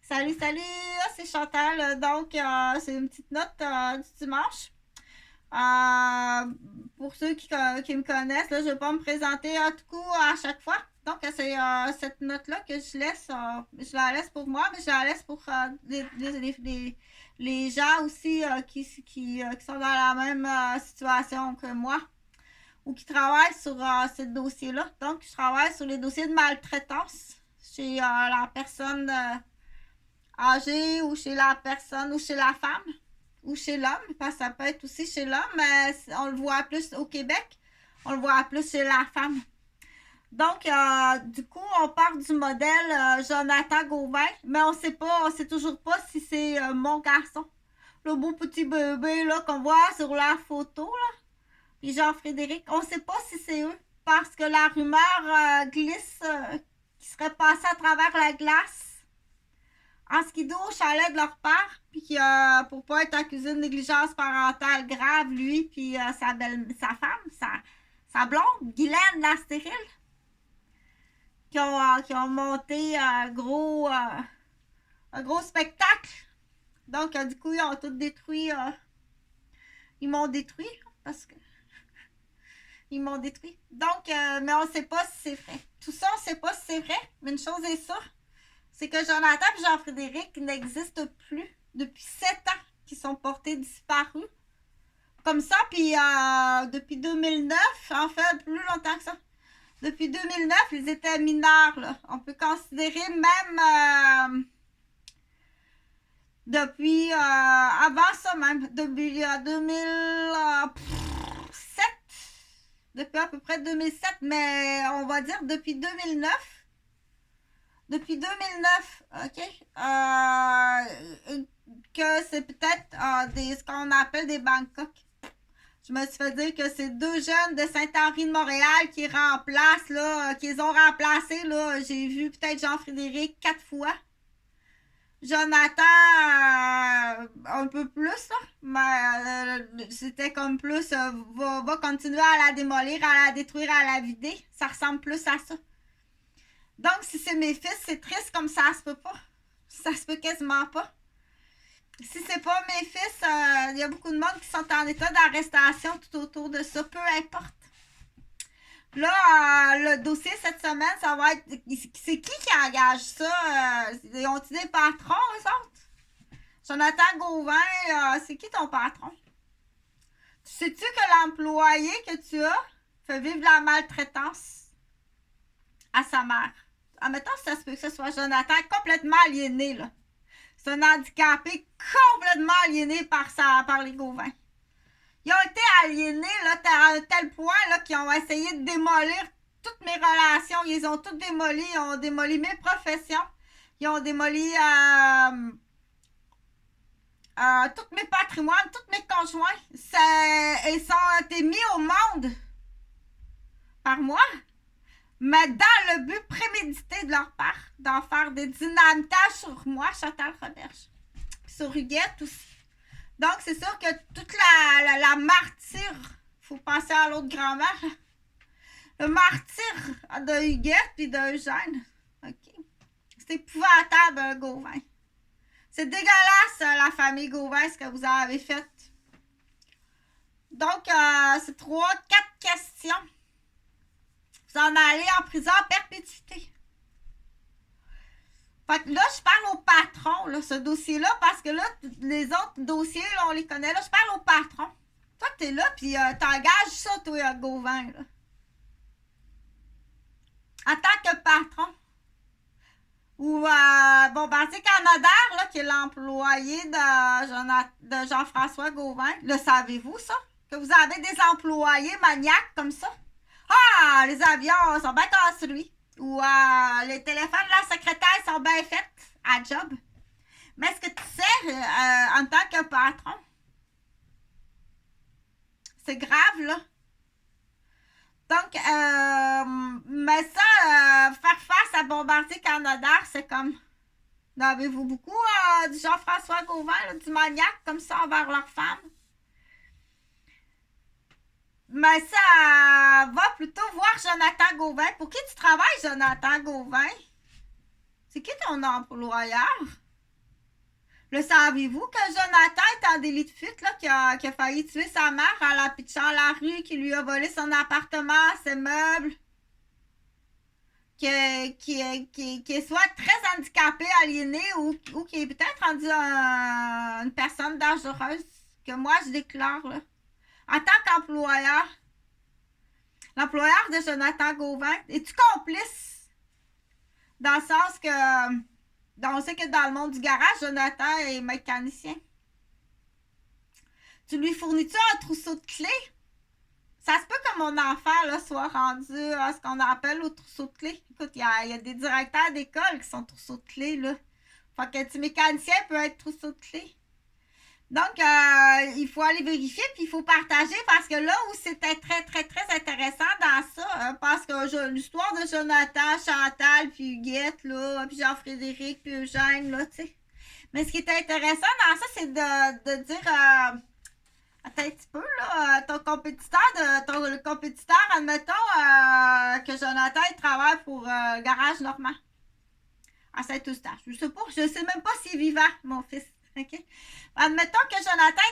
Salut, salut, c'est Chantal. Donc, c'est une petite note du dimanche. Euh, pour ceux qui me connaissent, là, je ne vais pas me présenter à tout coup à chaque fois. Donc, c'est cette note-là que je laisse. Je la laisse pour moi, mais je la laisse pour les gens aussi qui sont dans la même situation que moi ou qui travaillent sur ce dossier-là. Donc, je travaille sur les dossiers de maltraitance chez la personne âgée ou chez la personne ou chez la femme ou chez l'homme, parce que ça peut être aussi chez l'homme, mais on le voit plus au Québec, on le voit plus chez la femme. Donc, du coup, on part du modèle Jonathan Gauvin, mais on sait toujours pas si c'est mon garçon. Le beau petit bébé là qu'on voit sur la photo, là, puis Jean-Frédéric, on sait pas si c'est eux, parce que la rumeur glisse qui serait passé à travers la glace en skido au chalet de leur père, puis pour pas être accusé de négligence parentale grave, lui, puis sa femme, sa blonde, Guylaine la stérile, qui ont monté un gros spectacle. Donc, du coup, ils ont tout détruit. Ils m'ont détruit, parce que. Ils m'ont détruit. Donc, mais on sait pas si c'est vrai. Tout ça, on sait pas si c'est vrai, mais une chose est sûre, c'est que Jonathan et Jean-Frédéric n'existent plus depuis 7 ans qu'ils sont portés disparus. Comme ça, puis depuis 2009, en fait, plus longtemps que ça. Depuis 2009, ils étaient mineurs, là. On peut considérer même depuis avant ça même, depuis 2007, depuis à peu près 2007, mais on va dire depuis 2009. Depuis 2009, OK? Que c'est peut-être ce qu'on appelle des Bangkok. Je me suis fait dire que c'est 2 jeunes de Saint-Henri de Montréal qui remplacent, là, qu'ils ont remplacé, là. J'ai vu peut-être Jean-Frédéric 4 fois. Jonathan, un peu plus, là. Mais c'était comme plus, va continuer à la démolir, à la détruire, à la vider. Ça ressemble plus à ça. Donc, si c'est mes fils, c'est triste comme ça se peut pas. Ça se peut quasiment pas. Si c'est pas mes fils, il y a beaucoup de monde qui sont en état d'arrestation tout autour de ça, peu importe. Là, le dossier cette semaine, ça va être. C'est qui engage ça? Ils ont-ils des patrons, eux autres? Jonathan Gauvin, c'est qui ton patron? Sais-tu que l'employé que tu as fait vivre la maltraitance à sa mère? Admettons que ça se peut que ce soit Jonathan complètement aliéné, là. C'est un handicapé complètement aliéné par les Gauvins. Ils ont été aliénés là, à un tel point là, qu'ils ont essayé de démolir toutes mes relations. Ils ont toutes démoli. Ils ont démoli mes professions. Ils ont démoli tous mes patrimoines, tous mes conjoints. Ils ont été mis au monde par moi, mais dans le but prémédité de leur part, d'en faire des dynamitages sur moi, Chantal Roberge, sur Huguette aussi. Donc, c'est sûr que toute la martyre, faut penser à l'autre grand-mère, le martyr de Huguette et d'Eugène. OK. C'est épouvantable, Gauvin. C'est dégueulasse, la famille Gauvin, ce que vous avez fait. Donc, c'est 3, 4 questions. Vous en allez en prison à perpétuité. Fait que là, je parle au patron, là, ce dossier-là, parce que là, les autres dossiers, là, on les connaît. Là, je parle au patron. Toi, t'es là, puis t'engages ça, toi, Gauvin, là. En tant que patron. Ou Bombardier Canadair, là, qui est l'employé de Jean-François Gauvin. Le savez-vous, ça? Que vous avez des employés maniaques comme ça? Ah, les avions sont bien construits. Ou les téléphones de la secrétaire sont bien faits à job. Mais est-ce que tu sais, en tant que patron, c'est grave, là. Donc, mais ça, faire face à Bombardier Canadair, c'est comme... Avez-vous beaucoup du Jean-François Gauvin, là, du maniaque comme ça envers leurs femmes? Mais ça va plutôt voir Jonathan Gauvin. Pour qui tu travailles, Jonathan Gauvin? C'est qui ton employeur? Puis là, savez-vous que Jonathan est en délit de fuite, là, qui a failli tuer sa mère en la pitchant à la rue, qui lui a volé son appartement, ses meubles, qui est soit très handicapé, aliéné, ou qui est peut-être rendu une personne dangereuse, que moi, je déclare, là. En tant qu'employeur, l'employeur de Jonathan Gauvin, es-tu complice? Dans le sens que, on sait que dans le monde du garage, Jonathan est mécanicien. Tu lui fournis-tu un trousseau de clés? Ça se peut que mon enfant là, soit rendu à ce qu'on appelle au trousseau de clés. Écoute, il y a des directeurs d'école qui sont trousseau de clés, là. Fait que petit mécanicien peut être trousseau de clés. Donc, il faut aller vérifier, puis il faut partager, parce que là où c'était très, très, très intéressant dans ça, parce que l'histoire de Jonathan, Chantal, puis Huguette, là, puis Jean-Frédéric, puis Eugène, là, tu sais. Mais ce qui est intéressant dans ça, c'est de dire... attends un petit peu, là, le compétiteur, admettons que Jonathan, il travaille pour Garage Normand, à Saint-Eustache. Je sais même pas s'il est vivant, mon fils. OK? Admettons que Jonathan